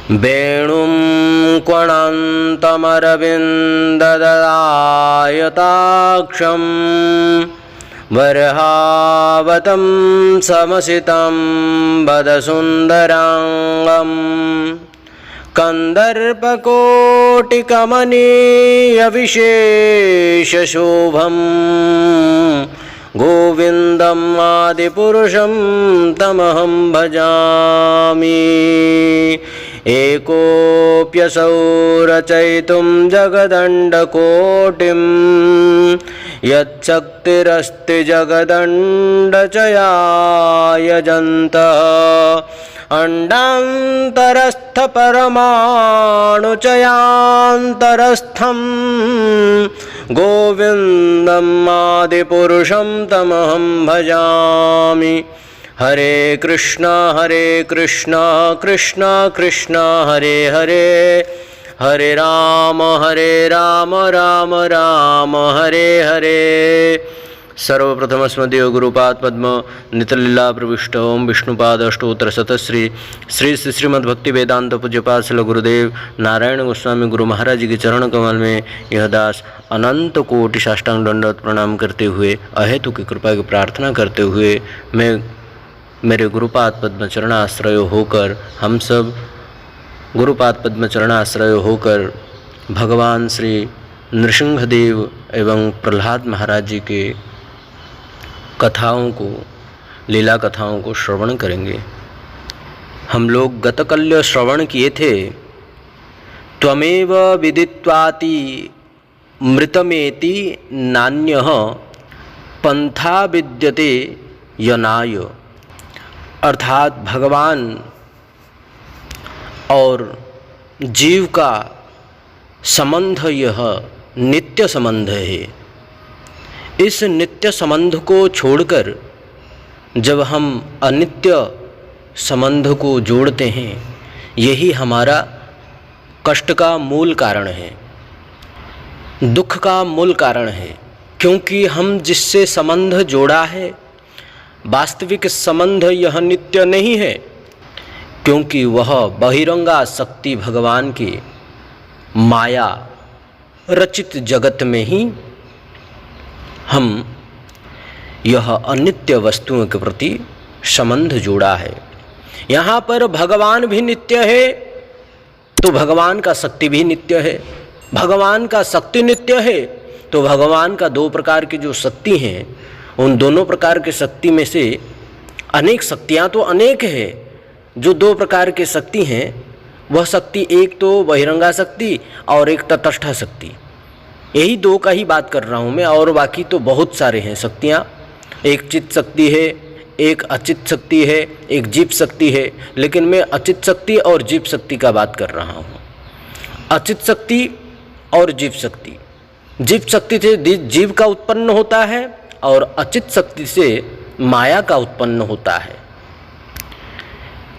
वेणुं क्वणन्तमरविन्ददलायताक्षं वर्हावतं समसितं वदसुन्दराङ्गं कन्दर्पकोटिकमनीयविशेषशोभं गोविन्दम् आदिपुरुषं तमहं भजामि। एकोऽप्यसौ रचयितुं जगदण्डकोटिं यच्छक्तिरस्ति जगदण्डचयायजन्तः अण्डान्तरस्थपरमाणुचयान्तरस्थं गोविन्दम् आदिपुरुषं तमहं भजामि। हरे कृष्णा कृष्णा कृष्णा हरे हरे, हरे राम राम राम हरे हरे। सर्वप्रथम स्मदीय गुरुपाद पद्म नितलीला प्रविष्ट ओम विष्णुपाद अष्टोत्तर शतश्री श्री श्रीमद्भक्ति वेदांत पूज्यपाद श्री गुरुदेव नारायण गोस्वामी गुरु महाराज जी के चरण कमल में यह दास अनंत कोटि साष्टांग दंडवत प्रणाम करते हुए अहेतु की कृपा की प्रार्थना करते हुए मैं मेरे गुरुपाद पद्म चरणाश्रय होकर हम सब गुरुपाद पद्म चरणाश्रय होकर भगवान श्री नृसिंहदेव एवं प्रहलाद महाराज जी के कथाओं को, लीला कथाओं को श्रवण करेंगे। हम लोग गतकल्य श्रवण किए थे। त्वमेव विदित्वाति मृतमेति नान्यः पंथा विद्यते यनाय, अर्थात भगवान और जीव का संबंध यह नित्य संबंध है। इस नित्य संबंध को छोड़कर जब हम अनित्य संबंध को जोड़ते हैं, यही हमारा कष्ट का मूल कारण है, दुख का मूल कारण है। क्योंकि हम जिससे संबंध जोड़ा है, वास्तविक संबंध यह नित्य नहीं है, क्योंकि वह बहिरंगा शक्ति भगवान की माया रचित जगत में ही हम यह अनित्य वस्तुओं के प्रति संबंध जोड़ा है। यहाँ पर भगवान भी नित्य है तो भगवान का शक्ति भी नित्य है। भगवान का शक्ति नित्य है तो भगवान का दो प्रकार की जो शक्ति हैं, उन दोनों प्रकार के शक्ति में से अनेक शक्तियाँ तो अनेक है। जो दो प्रकार की शक्ति हैं वह शक्ति एक तो बहिरंगा शक्ति और एक तटस्थ शक्ति, यही दो का ही बात कर रहा हूँ मैं। और बाकी तो बहुत सारे हैं शक्तियाँ। एक चित्त शक्ति है, एक अचित शक्ति है, एक जीव शक्ति है, लेकिन मैं अचित शक्ति और जीव शक्ति का बात कर रहा हूँ। अचित शक्ति और जीव शक्ति, जीव शक्ति से जीव का उत्पन्न होता है और अचित शक्ति से माया का उत्पन्न होता है।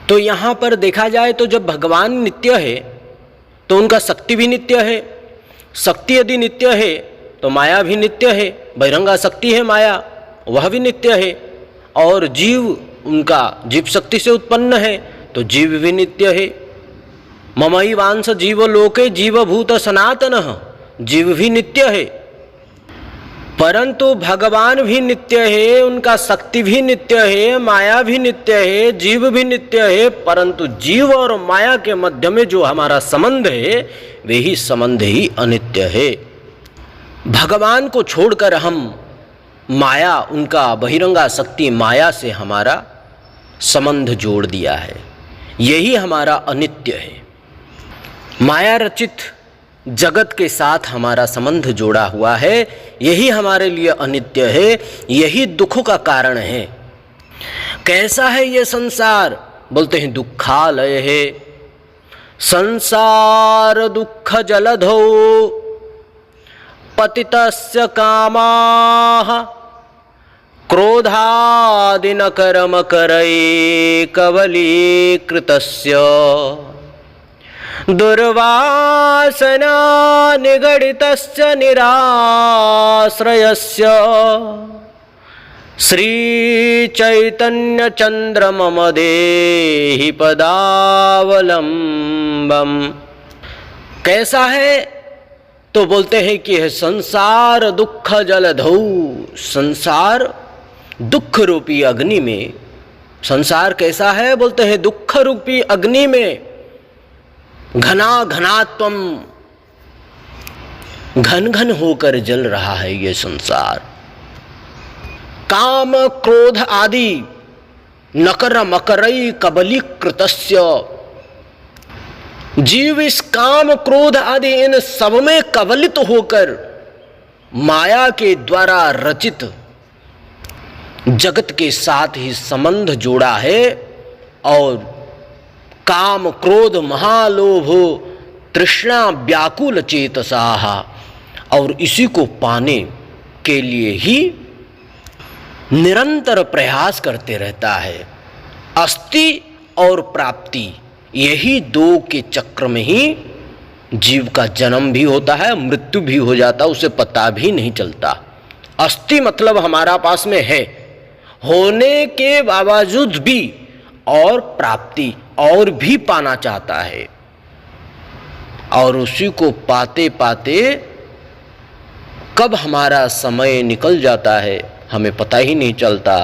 तो यहाँ पर देखा जाए तो जब भगवान नित्य है तो उनका शक्ति भी नित्य है। शक्ति यदि नित्य है तो माया भी नित्य है। बहिरंगा शक्ति है माया, वह भी नित्य है। और जीव उनका जीव शक्ति से उत्पन्न है तो जीव भी नित्य है। ममई वांस जीव लोके जीवभूत सनातनः, जीव भी नित्य है। परंतु भगवान भी नित्य है, उनका शक्ति भी नित्य है, माया भी नित्य है, जीव भी नित्य है। परंतु जीव और माया के मध्य में जो हमारा संबंध है, वही संबंध ही अनित्य है। भगवान को छोड़कर हम माया, उनका बहिरंगा शक्ति माया से हमारा संबंध जोड़ दिया है, यही हमारा अनित्य है। माया रचित जगत के साथ हमारा संबंध जोड़ा हुआ है, यही हमारे लिए अनित्य है, यही दुख का कारण है। कैसा है ये संसार? बोलते हैं दुखालय है। संसार दुख जलधौ पतितस्य कामाः क्रोधादिन कर्म करैः कवलीकृतस्य दुर्वासना निगडितस्य निराश्रयस्य श्री चैतन्य चंद्र मम देहि पदावलंबनम्। लंबम। कैसा है? तो बोलते हैं कि है संसार दुख जलधौ। संसार दुख रूपी अग्नि में, संसार कैसा है? बोलते हैं दुख रूपी अग्नि में घना घनात्वम, घन घन होकर जल रहा है ये संसार। काम क्रोध आदि नकर मकरई कबलीकृतस्य। जीव इस काम क्रोध आदि इन सब में कबलित होकर माया के द्वारा रचित जगत के साथ ही संबंध जोड़ा है और काम क्रोध महालोभ तृष्णा व्याकुल चेतसाहा, और इसी को पाने के लिए ही निरंतर प्रयास करते रहता है। अस्ति और प्राप्ति, यही दो के चक्र में ही जीव का जन्म भी होता है, मृत्यु भी हो जाता, उसे पता भी नहीं चलता। अस्ति मतलब हमारा पास में है, होने के बावजूद भी, और प्राप्ति और भी पाना चाहता है, और उसी को पाते पाते कब हमारा समय निकल जाता है हमें पता ही नहीं चलता,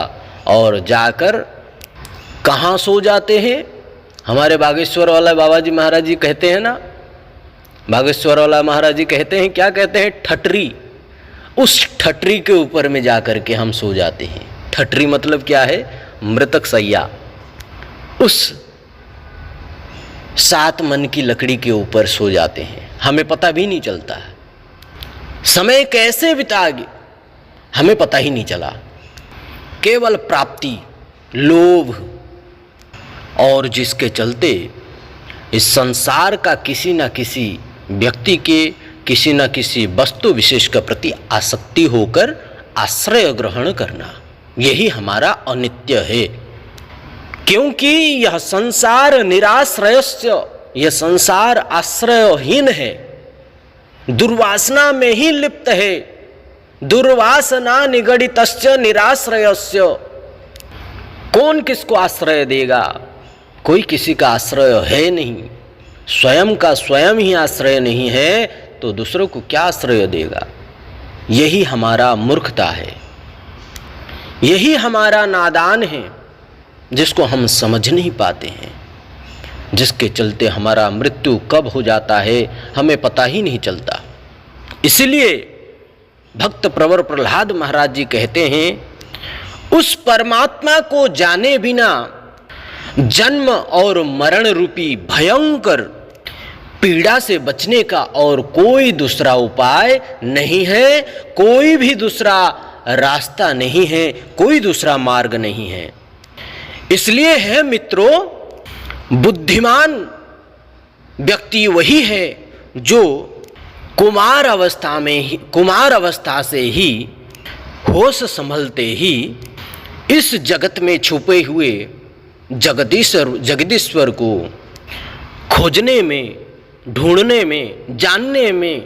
और जाकर कहाँ सो जाते हैं। हमारे बागेश्वर वाला बाबा जी महाराज जी कहते हैं ना, बागेश्वर वाला महाराज जी कहते हैं, क्या कहते हैं? ठटरी। उस ठटरी के ऊपर में जाकर के हम सो जाते हैं। ठटरी मतलब क्या है? मृतक सैया। उस 7 मन की लकड़ी के ऊपर सो जाते हैं, हमें पता भी नहीं चलता है। समय कैसे बिता गए हमें पता ही नहीं चला। केवल प्राप्ति, लोभ, और जिसके चलते इस संसार का किसी न किसी व्यक्ति के, किसी न किसी वस्तु विशेष के प्रति आसक्ति होकर आश्रय ग्रहण करना, यही हमारा अनित्य है। क्योंकि यह संसार निराश्रयस्य, यह संसार आश्रयहीन है, दुर्वासना में ही लिप्त है। दुर्वासना निगडितस्य निराश्रयस्य। कौन किसको आश्रय देगा? कोई किसी का आश्रय है नहीं। स्वयं का स्वयं ही आश्रय नहीं है तो दूसरों को क्या आश्रय देगा? यही हमारा मूर्खता है, यही हमारा नादान है, जिसको हम समझ नहीं पाते हैं, जिसके चलते हमारा मृत्यु कब हो जाता है हमें पता ही नहीं चलता। इसलिए भक्त प्रवर प्रहलाद महाराज जी कहते हैं, उस परमात्मा को जाने बिना जन्म और मरण रूपी भयंकर पीड़ा से बचने का और कोई दूसरा उपाय नहीं है, कोई भी दूसरा रास्ता नहीं है, कोई दूसरा मार्ग नहीं है। इसलिए है मित्रों, बुद्धिमान व्यक्ति वही है जो कुमार अवस्था से ही होश संभलते ही इस जगत में छुपे हुए जगदीश्वर को खोजने में, ढूंढने में, जानने में,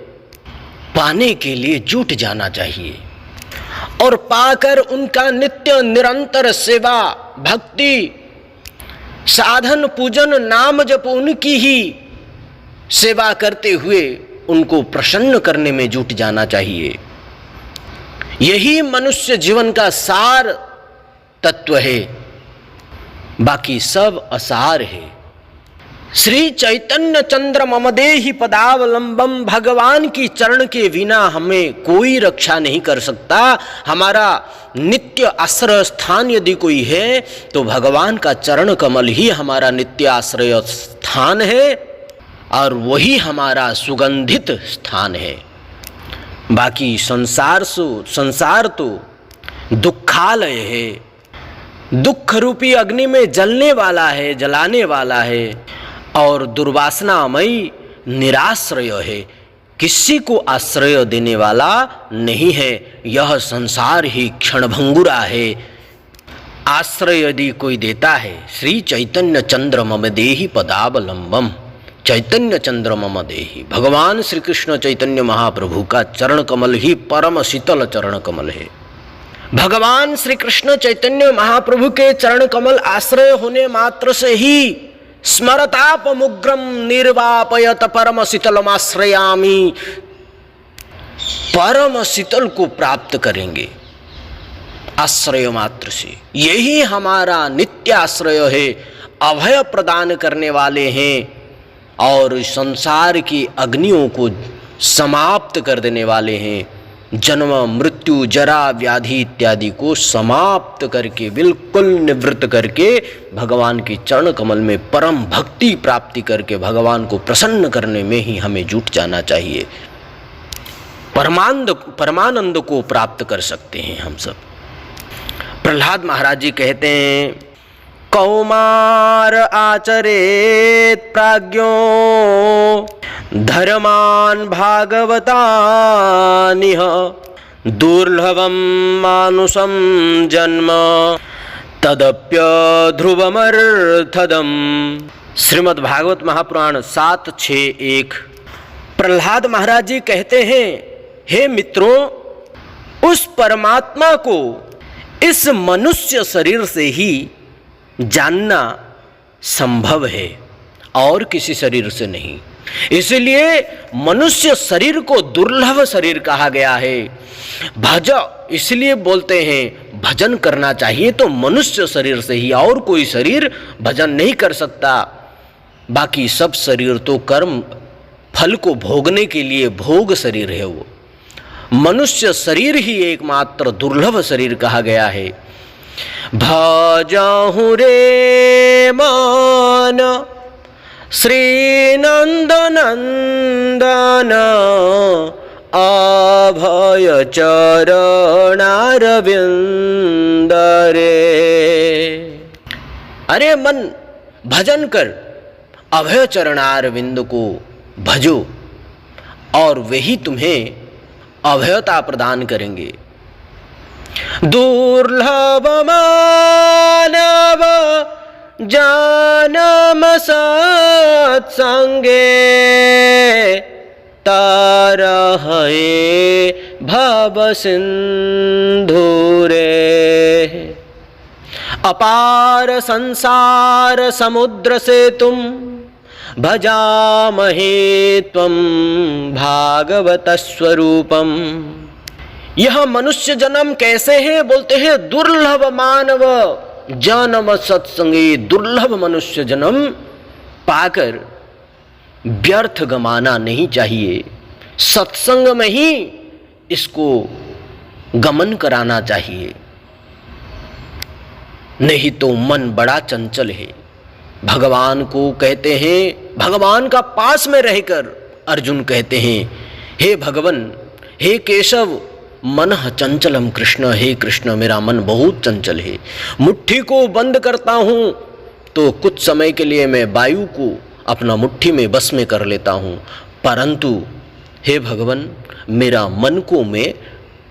पाने के लिए जुट जाना चाहिए, और पाकर उनका नित्य निरंतर सेवा, भक्ति, साधन, पूजन, नाम जप, उनकी ही सेवा करते हुए उनको प्रसन्न करने में जुट जाना चाहिए। यही मनुष्य जीवन का सार तत्व है, बाकी सब असार है। श्री चैतन्य चंद्र मम देहि पदावलंबम, भगवान की चरण के बिना हमें कोई रक्षा नहीं कर सकता। हमारा नित्य आश्रय स्थान यदि कोई है तो भगवान का चरण कमल ही हमारा नित्य आश्रय स्थान है, और वही हमारा सुगंधित स्थान है। बाकी संसार तो दुखालय है, दुख रूपी अग्नि में जलने वाला है, जलाने वाला है, और दुर्वासनामयी निराश्रय है, किसी को आश्रय देने वाला नहीं है। यह संसार ही क्षणभंगुरा है। आश्रय यदि कोई देता है, श्री चैतन्य चंद्र मम देहि पदावलंबम, चैतन्य चंद्र मम देहि, भगवान श्री कृष्ण चैतन्य महाप्रभु का चरण कमल ही परम शीतल चरण कमल है। भगवान श्री कृष्ण चैतन्य महाप्रभु के चरण कमल आश्रय होने मात्र से ही स्मरतापमुग्रम निर्वापयत परम शीतलमाश्रयामि। परम शीतल को प्राप्त करेंगे आश्रय मात्र से। यही हमारा नित्य आश्रय है, अभय प्रदान करने वाले हैं और संसार की अग्नियों को समाप्त कर देने वाले हैं। जन्म मृत्यु जरा व्याधि इत्यादि को समाप्त करके, बिल्कुल निवृत्त करके भगवान के चरण कमल में परम भक्ति प्राप्ति करके भगवान को प्रसन्न करने में ही हमें जुट जाना चाहिए। परमानंद को प्राप्त कर सकते हैं हम सब। प्रहलाद महाराज जी कहते हैं, कौमार आचरेत प्राज्ञो धर्मान भागवतानिह दुर्लभम मानुषम जन्म तदप्य ध्रुवमर्थदम। श्रीमद् भागवत महापुराण 7:6-1। प्रहलाद महाराज जी कहते हैं, हे मित्रों, उस परमात्मा को इस मनुष्य शरीर से ही जानना संभव है और किसी शरीर से नहीं। इसलिए मनुष्य शरीर को दुर्लभ शरीर कहा गया है। भज इसलिए बोलते हैं भजन करना चाहिए तो मनुष्य शरीर से ही, और कोई शरीर भजन नहीं कर सकता। बाकी सब शरीर तो कर्म फल को भोगने के लिए भोग शरीर है। वो मनुष्य शरीर ही एकमात्र दुर्लभ शरीर कहा गया है। भजहु रे मान श्री नंदनंदन अभय चरणारविंद रे। अरे मन, भजन कर, अभय चरणारविंद को भजो और वही तुम्हें अभयता प्रदान करेंगे। दुर्लभ मानव जानम सत्संगे तारहये भव सिंधुरे। अपार संसार समुद्र से तुम भजामहे त्वं भागवत स्वरूपम। यह मनुष्य जन्म कैसे है? बोलते हैं दुर्लभ मानव जन्म सत्संगे। दुर्लभ मनुष्य जन्म पाकर व्यर्थ गमाना नहीं चाहिए, सत्संग में ही इसको गमन कराना चाहिए। नहीं तो मन बड़ा चंचल है। भगवान को कहते हैं, भगवान का पास में रहकर अर्जुन कहते हैं, हे भगवन, हे केशव, मन चंचलम कृष्ण। हे कृष्ण, मेरा मन बहुत चंचल है। मुट्ठी को बंद करता हूँ तो कुछ समय के लिए मैं वायु को अपना मुट्ठी में बस में कर लेता हूँ, परंतु हे भगवन, मेरा मन को मैं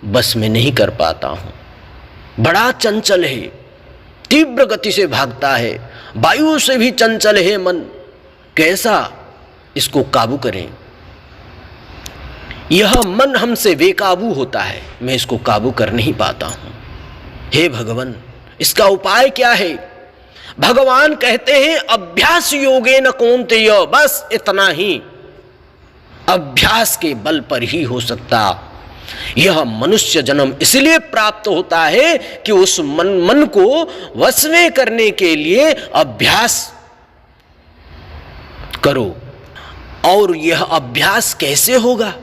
बस में नहीं कर पाता हूँ। बड़ा चंचल है, तीव्र गति से भागता है, वायु से भी चंचल है मन। कैसा इसको काबू करें? यह मन हमसे बेकाबू होता है, मैं इसको काबू कर नहीं पाता हूं। हे भगवान, इसका उपाय क्या है? भगवान कहते हैं अभ्यास योगेन कौन्तेय। बस इतना ही, अभ्यास के बल पर ही हो सकता। यह मनुष्य जन्म इसलिए प्राप्त होता है कि उस मन को वश में करने के लिए अभ्यास करो। और यह अभ्यास कैसे होगा?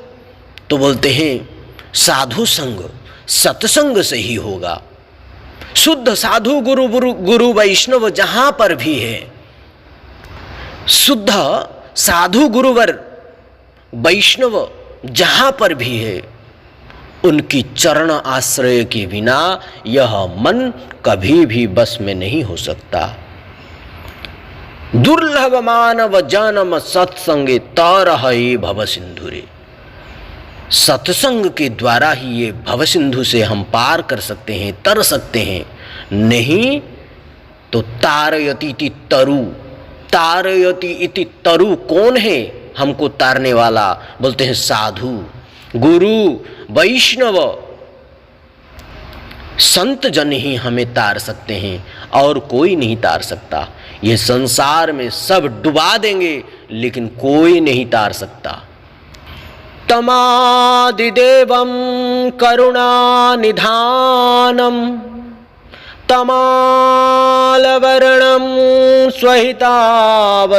तो बोलते हैं साधु संग, सत्संग से ही होगा। शुद्ध साधु गुरु वैष्णव जहां पर भी है, शुद्ध साधु गुरुवर वैष्णव जहां पर भी है, उनकी चरण आश्रय के बिना यह मन कभी भी बस में नहीं हो सकता। दुर्लभ मानव जन्म सत्संगे तरहये भव सिंधुरे। सत्संग के द्वारा ही ये भव सिंधु से हम पार कर सकते हैं, तर सकते हैं। नहीं तो तारयति इति तरु। तारयति इति तरु कौन है हमको तारने वाला? बोलते हैं साधु, गुरु, वैष्णव, संत जन ही हमें तार सकते हैं और कोई नहीं तार सकता। ये संसार में सब डुबा देंगे लेकिन कोई नहीं तार सकता। तमादिदेवं करुणानिधानं तमालवर्णं स्वहितावतारम्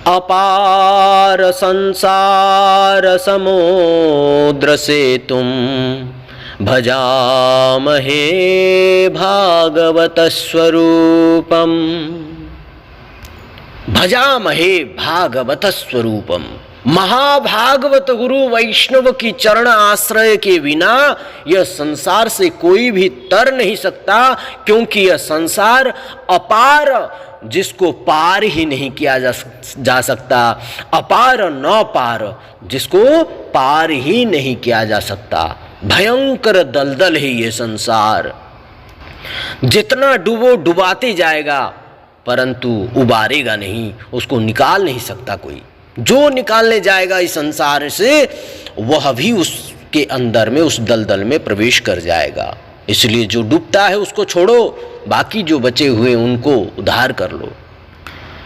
अपार संसार समुद्र सेतुं भजामहे भागवत स्वरूपम्। भजामहे भागवत स्वरूपम। महाभागवत गुरु वैष्णव की चरण आश्रय के बिना यह संसार से कोई भी तर नहीं सकता, क्योंकि यह संसार अपार, जिसको पार ही नहीं किया जा सकता, अपार न पार, जिसको पार ही नहीं किया जा सकता। भयंकर दलदल है ये संसार। जितना डूबो डुबाते जाएगा परंतु उबारेगा नहीं, उसको निकाल नहीं सकता कोई। जो निकालने जाएगा इस संसार से वह भी उसके अंदर में उस दलदल में प्रवेश कर जाएगा। इसलिए जो डूबता है उसको छोड़ो, बाकी जो बचे हुए उनको उद्धार कर लो।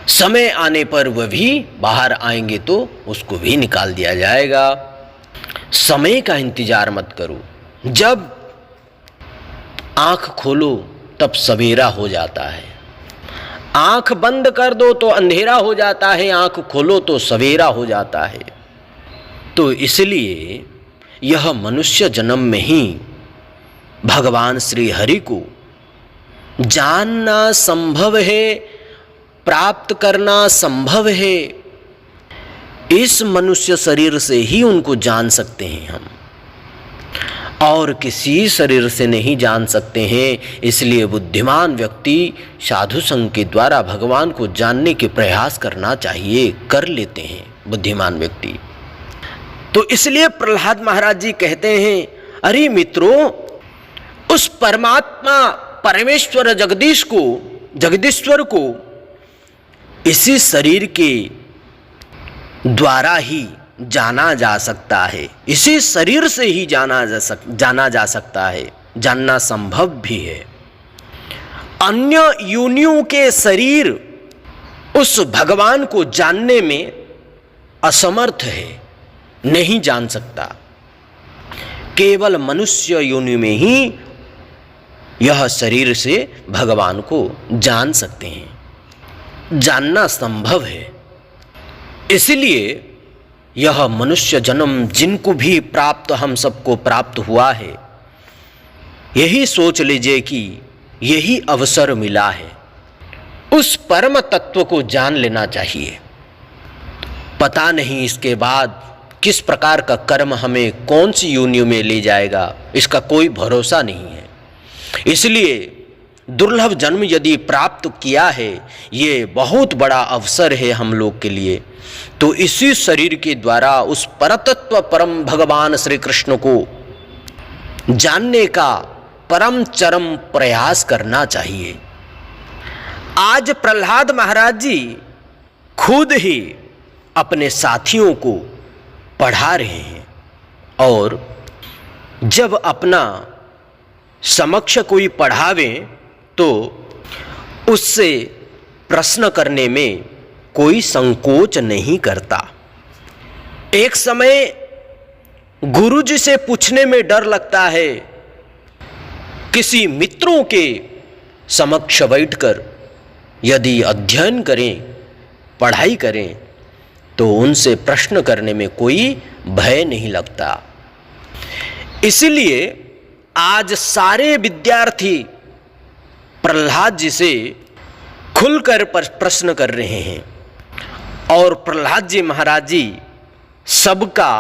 समय आने पर वह भी बाहर आएंगे तो उसको भी निकाल दिया जाएगा। समय का इंतजार मत करो। जब आंख खोलो तब सवेरा हो जाता है, आंख बंद कर दो तो अंधेरा हो जाता है, आंख खोलो तो सवेरा हो जाता है। तो इसलिए यह मनुष्य जन्म में ही भगवान श्री हरि को जानना संभव है, प्राप्त करना संभव है। इस मनुष्य शरीर से ही उनको जान सकते हैं हम, और किसी शरीर से नहीं जान सकते हैं। इसलिए बुद्धिमान व्यक्ति साधु संग के द्वारा भगवान को जानने के प्रयास करना चाहिए, कर लेते हैं बुद्धिमान व्यक्ति। तो इसलिए प्रहलाद महाराज जी कहते हैं, अरे मित्रों, उस परमात्मा परमेश्वर जगदीश्वर को इसी शरीर के द्वारा ही जाना जा सकता है, इसी शरीर से ही जाना जा सकता है, जानना संभव भी है। अन्य योनियों के शरीर उस भगवान को जानने में असमर्थ है, नहीं जान सकता। केवल मनुष्य योनि में ही यह शरीर से भगवान को जान सकते हैं, जानना संभव है। इसलिए यह मनुष्य जन्म जिनको भी प्राप्त, हम सबको प्राप्त हुआ है, यही सोच लीजिए कि यही अवसर मिला है, उस परम तत्व को जान लेना चाहिए। पता नहीं इसके बाद किस प्रकार का कर्म हमें कौन सी योनियों में ले जाएगा, इसका कोई भरोसा नहीं है। इसलिए दुर्लभ जन्म यदि प्राप्त किया है, ये बहुत बड़ा अवसर है हम लोग के लिए। तो इसी शरीर के द्वारा उस परतत्व परम भगवान श्री कृष्ण को जानने का परम चरम प्रयास करना चाहिए। आज प्रहलाद महाराज जी खुद ही अपने साथियों को पढ़ा रहे हैं, और जब अपना समक्ष कोई पढ़ावे तो उससे प्रश्न करने में कोई संकोच नहीं करता। एक समय गुरुजी से पूछने में डर लगता है, किसी मित्रों के समक्ष बैठकर यदि अध्ययन करें, पढ़ाई करें, तो उनसे प्रश्न करने में कोई भय नहीं लगता। इसलिए आज सारे विद्यार्थी प्रहलाद जी से खुलकर प्रश्न कर रहे हैं, और प्रहलाद जी महाराज जी सबका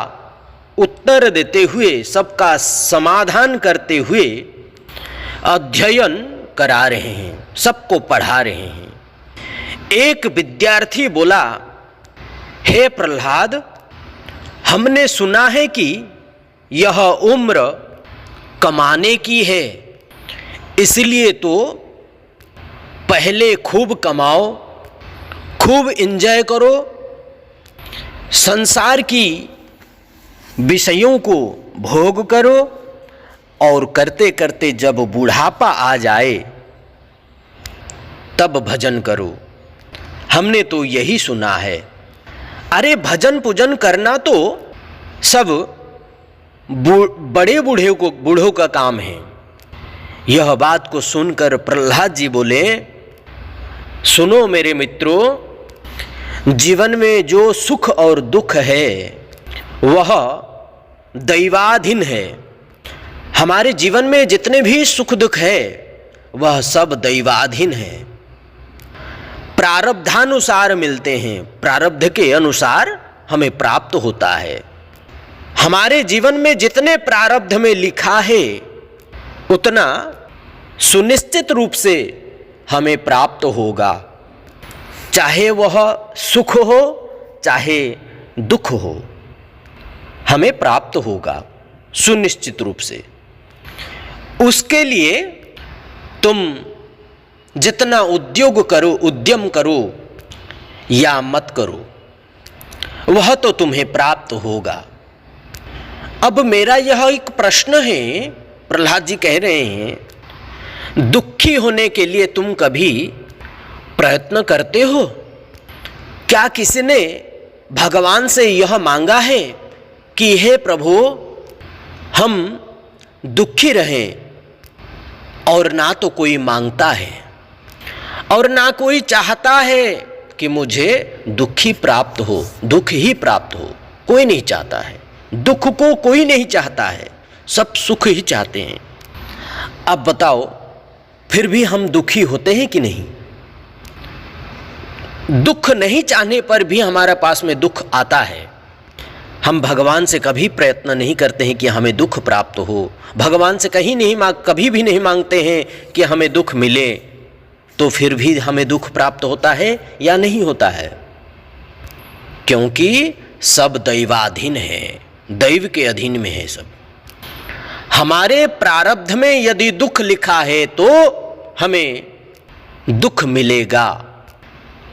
उत्तर देते हुए, सबका समाधान करते हुए अध्ययन करा रहे हैं, सबको पढ़ा रहे हैं। एक विद्यार्थी बोला, हे प्रहलाद, हमने सुना है कि यह उम्र कमाने की है, इसलिए तो पहले खूब कमाओ, खूब एंजॉय करो, संसार की विषयों को भोग करो, और करते करते जब बुढ़ापा आ जाए तब भजन करो। हमने तो यही सुना है। अरे भजन पूजन करना तो सब बड़े बूढ़ों का काम है। यह बात को सुनकर प्रहलाद जी बोले, सुनो मेरे मित्रों, जीवन में जो सुख और दुख है वह दैवाधीन है। हमारे जीवन में जितने भी सुख दुख है वह सब दैवाधीन है, प्रारब्धानुसार मिलते हैं, प्रारब्ध के अनुसार हमें प्राप्त होता है। हमारे जीवन में जितने प्रारब्ध में लिखा है उतना सुनिश्चित रूप से हमें प्राप्त होगा, चाहे वह सुख हो चाहे दुख हो, हमें प्राप्त होगा सुनिश्चित रूप से। उसके लिए तुम जितना उद्योग करो, उद्यम करो या मत करो, वह तो तुम्हें प्राप्त होगा। अब मेरा यह एक प्रश्न है, प्रहलाद जी कह रहे हैं, दुखी होने के लिए तुम कभी प्रयत्न करते हो? क्या किसी ने भगवान से यह मांगा है कि हे प्रभु हम दुखी रहें? और ना तो कोई मांगता है और ना कोई चाहता है कि मुझे दुखी प्राप्त हो, दुख ही प्राप्त हो। कोई नहीं चाहता है, दुख को कोई नहीं चाहता है, सब सुख ही चाहते हैं। अब बताओ, फिर भी हम दुखी होते हैं कि नहीं? दुख नहीं चाहने पर भी हमारे पास में दुख आता है। हम भगवान से कभी प्रयत्न नहीं करते हैं कि हमें दुख प्राप्त हो, भगवान से कभी भी नहीं मांगते हैं कि हमें दुख मिले, तो फिर भी हमें दुख प्राप्त होता है या नहीं होता है? क्योंकि सब दैवाधीन है, दैव के अधीन में है सब। हमारे प्रारब्ध में यदि दुख लिखा है तो हमें दुख मिलेगा।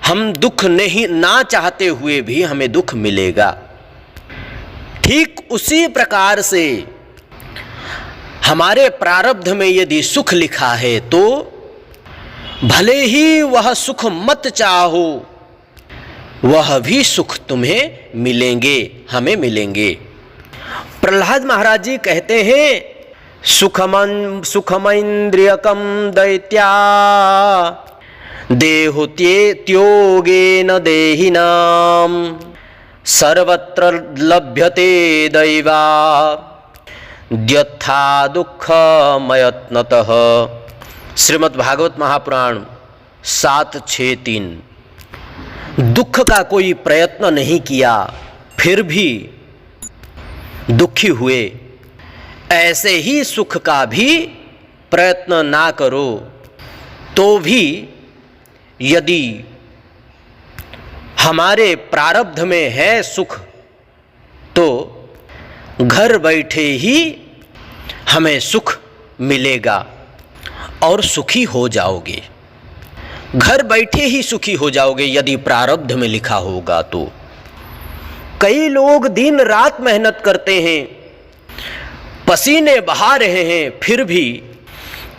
हम दुख नहीं ना चाहते हुए भी हमें दुख मिलेगा। ठीक उसी प्रकार से हमारे प्रारब्ध में यदि सुख लिखा है तो भले ही वह सुख मत चाहो, वह भी सुख तुम्हें मिलेंगे, हमें मिलेंगे। प्रहलाद महाराज जी कहते हैं, सुखमैन्द्रियकम दैत्या देहुत्योगेन देहिनाम सर्वत्र लभ्यते दैवा द्यथा दुःखमयत्नतः। श्रीमद् भागवत महापुराण 7:6-3। दुख का कोई प्रयत्न नहीं किया फिर भी दुखी हुए, ऐसे ही सुख का भी प्रयत्न ना करो तो भी यदि हमारे प्रारब्ध में है सुख तो घर बैठे ही हमें सुख मिलेगा और सुखी हो जाओगे। घर बैठे ही सुखी हो जाओगे यदि प्रारब्ध में लिखा होगा तो। कई लोग दिन रात मेहनत करते हैं, पसीने बहा रहे हैं, फिर भी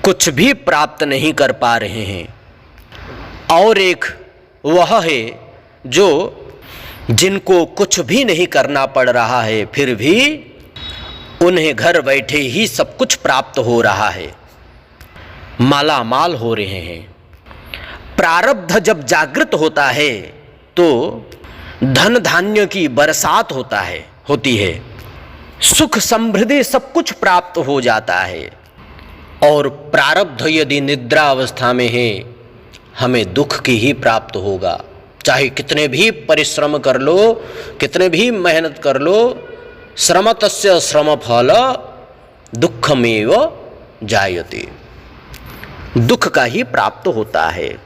कुछ भी प्राप्त नहीं कर पा रहे हैं। और एक वह है जो जिनको कुछ भी नहीं करना पड़ रहा है फिर भी उन्हें घर बैठे ही सब कुछ प्राप्त हो रहा है, माला माल हो रहे हैं। प्रारब्ध जब जागृत होता है तो धन धान्य की बरसात होती है, सुख समृद्धि सब कुछ प्राप्त हो जाता है। और प्रारब्ध यदि निद्रा अवस्था में है हमें दुख की ही प्राप्त होगा। चाहे कितने भी परिश्रम कर लो, कितने भी मेहनत कर लो, श्रमतस्य श्रम फल दुःखमेव जायते, दुख का ही प्राप्त होता है।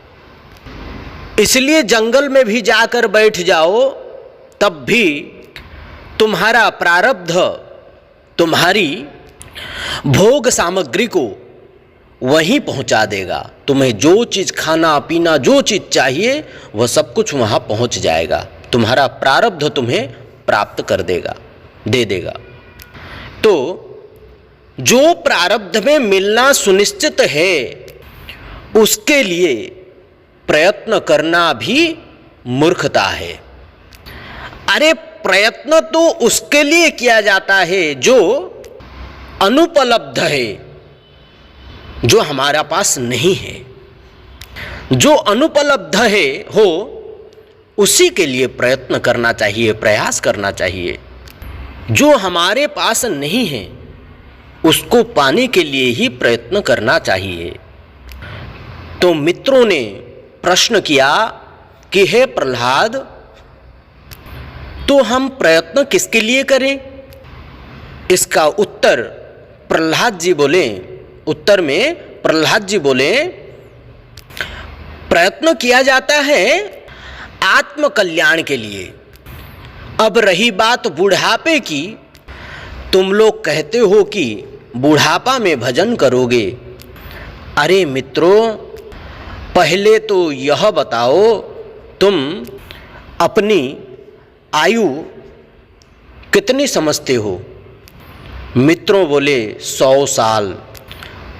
इसलिए जंगल में भी जाकर बैठ जाओ तब भी तुम्हारा प्रारब्ध तुम्हारी भोग सामग्री को वहीं पहुंचा देगा। तुम्हें जो चीज़ खाना पीना जो चीज़ चाहिए वह सब कुछ वहाँ पहुंच जाएगा। तुम्हारा प्रारब्ध तुम्हें प्राप्त कर देगा, दे देगा। तो जो प्रारब्ध में मिलना सुनिश्चित है उसके लिए प्रयत्न करना भी मूर्खता है। अरे प्रयत्न तो उसके लिए किया जाता है जो अनुपलब्ध है, जो हमारा पास नहीं है। जो अनुपलब्ध है हो उसी के लिए प्रयत्न करना चाहिए, प्रयास करना चाहिए। जो हमारे पास नहीं है उसको पाने के लिए ही प्रयत्न करना चाहिए। तो मित्रों ने प्रश्न किया कि हे प्रहलाद, तो हम प्रयत्न किसके लिए करें? इसका उत्तर प्रहलाद जी बोले, उत्तर में प्रहलाद जी बोले, प्रयत्न किया जाता है आत्म कल्याण के लिए। अब रही बात बुढ़ापे की, तुम लोग कहते हो कि बुढ़ापा में भजन करोगे। अरे मित्रों, पहले तो यह बताओ तुम अपनी आयु कितनी समझते हो? मित्रों बोले 100 साल।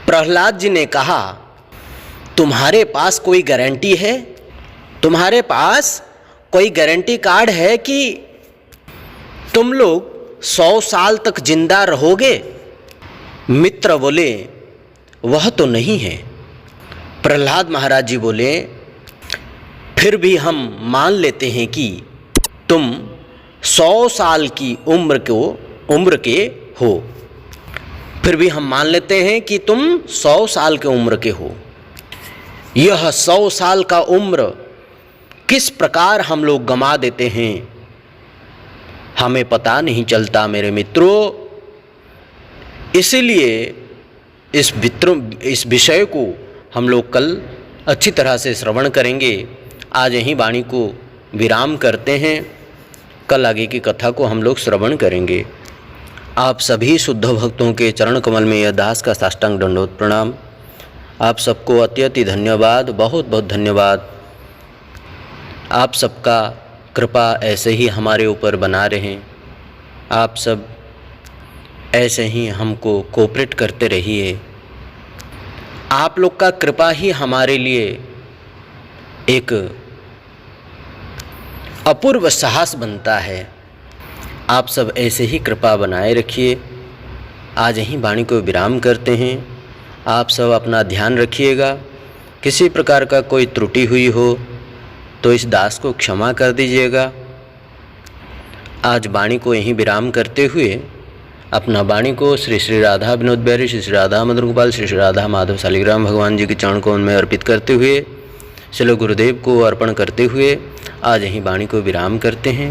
प्रहलाद जी ने कहा, तुम्हारे पास कोई गारंटी है? तुम्हारे पास कोई गारंटी कार्ड है कि तुम लोग 100 साल तक जिंदा रहोगे? मित्र बोले, वह तो नहीं है। प्रहलाद महाराज जी बोले, फिर भी हम मान लेते हैं कि तुम 100 साल की उम्र के हो। फिर भी हम मान लेते हैं कि तुम 100 साल के उम्र के हो। यह 100 साल का उम्र किस प्रकार हम लोग गंवा देते हैं हमें पता नहीं चलता मेरे मित्रों। इसीलिए इस विषय को हम लोग कल अच्छी तरह से श्रवण करेंगे। आज यहीं वाणी को विराम करते हैं, कल आगे की कथा को हम लोग श्रवण करेंगे। आप सभी शुद्ध भक्तों के चरण कमल में यह दास का साष्टांग दंडोत प्रणाम। आप सबको अत्यति धन्यवाद, बहुत बहुत धन्यवाद। आप सबका कृपा ऐसे ही हमारे ऊपर बना रहे। आप सब ऐसे ही हमको कोऑपरेट करते रहिए। आप लोग का कृपा ही हमारे लिए एक अपूर्व साहस बनता है। आप सब ऐसे ही कृपा बनाए रखिए। आज यहीं वाणी को विराम करते हैं। आप सब अपना ध्यान रखिएगा। किसी प्रकार का कोई त्रुटि हुई हो तो इस दास को क्षमा कर दीजिएगा। आज वाणी को यहीं विराम करते हुए अपना वाणी को श्री श्री राधा विनोद बिहारी, श्री श्री राधा मदन गोपाल, श्री श्री राधा माधव शालिग्राम भगवान जी के चरण को उनमें अर्पित करते हुए, श्री गुरुदेव को अर्पण करते हुए आज यहीं वाणी को विराम करते हैं।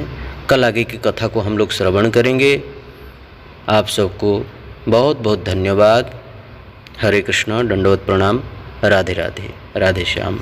कल आगे की कथा को हम लोग श्रवण करेंगे। आप सबको बहुत बहुत धन्यवाद। हरे कृष्णा, दंडवत प्रणाम। राधे राधे, राधे श्याम।